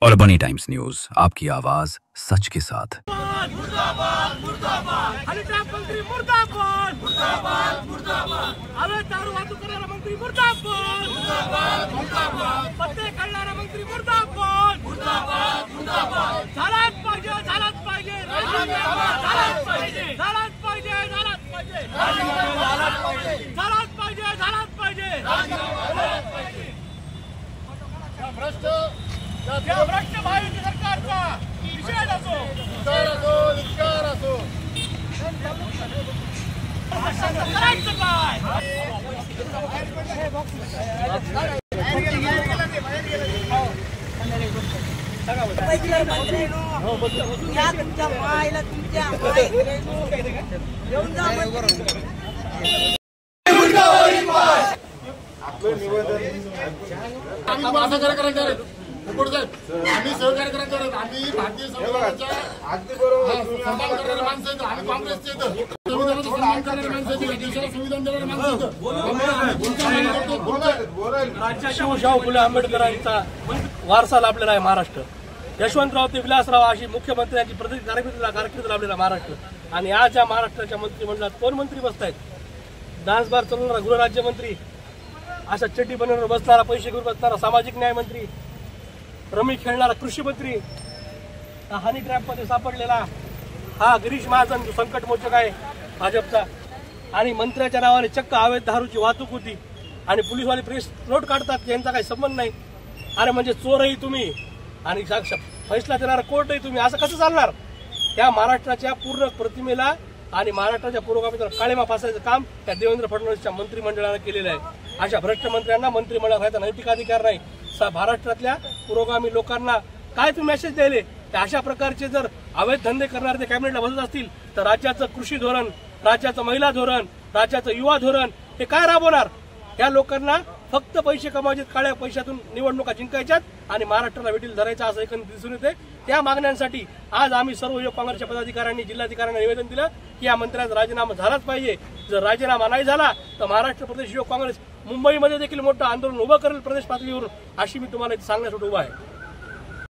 और बनी times news, आपकी आवाज सच के साथ। भ्रष्ट महायुती सरकारचा निषेध असो, धिक्कार असो, करायचं काय? तुमच्या मायला तुमच्या येऊन जा आम्ही सहकार्य करायचं, आम्ही भारतीय संविधानाच्या सन्मान करणारे माणसं आहेत, आम्ही काँग्रेसचे संविधानाचा सन्मान करणारे माणसं आहेत, देशाला संविधान देणारे माणसं आहेत। शिवशाहू फुले आंबेडकरांचा वारसा लाभलेला आहे महाराष्ट्र। यशवंतराव ते विलासराव अशी मुख्यमंत्र्यांची कारकीर्द लाभलेला महाराष्ट्र। आणि आज या महाराष्ट्राच्या मंत्रिमंडळात कोण मंत्री बसत आहेत? डान्स बार चालवणारा गृहराज्यमंत्री, अशा चड्डी बनवणारा बसणारा, पैसे घेऊन बसणारा सामाजिक न्याय मंत्री, रमी खेळणारा कृषी मंत्री, हनी ट्रॅपमध्ये सापडलेला हा गिरीश महाजन जो संकट मोचक आहे भाजपचा, आणि मंत्र्याच्या नावाने चक्क अवैध दारूची वाहतूक होती आणि पोलीसवाले प्रेस नोट काढतात यांचा काही संबंध नाही। अरे म्हणजे चोरही तुम्ही आणि फैसला देणारा कोर्टही तुम्ही, असं कसं चालणार? त्या महाराष्ट्राच्या पूर्ण प्रतिमेला आणि महाराष्ट्राच्या पुरोगामीला काळेमा फासायचं काम त्या देवेंद्र फडणवीसच्या मंत्रिमंडळाने केलेलं आहे। अशा भ्रष्ट मंत्र्यांना मंत्रिमंडळात राहायचा नैतिक अधिकार नाही। महाराष्ट्रातल्या पुरोगामी लोकांना काय तुम्ही मेसेज द्यायले? अशा प्रकारचे जर अवैध धंदे करणारे ते कॅबिनेटला बसत असतील तर राज्याचं कृषी धोरण, राज्याचं महिला धोरण, राज्याचं युवा धोरण हे काय राबवणार? या लोकांना फक्त पैसे कमावायचे, काळ्या पैशातून निवडणुका जिंकायच्यात आणि महाराष्ट्राला वेटील धरायचा असं एकंदरीत दिसून येते। त्या मागण्यांसाठी आज आम्ही सर्व युवक काँग्रेसच्या पदाधिकाऱ्यांनी जिल्हाधिकाऱ्यांना निवेदन दिलं की या मंत्र्यांचा राजीनामा झालाच पाहिजे। जर राजीनामा नाही झाला तर महाराष्ट्र प्रदेश युवक काँग्रेस मुंबईमध्ये देखील मोठं आंदोलन उभं करेल प्रदेश पातळीवरून, अशी मी तुम्हाला सांगण्यासाठी उभा आहे।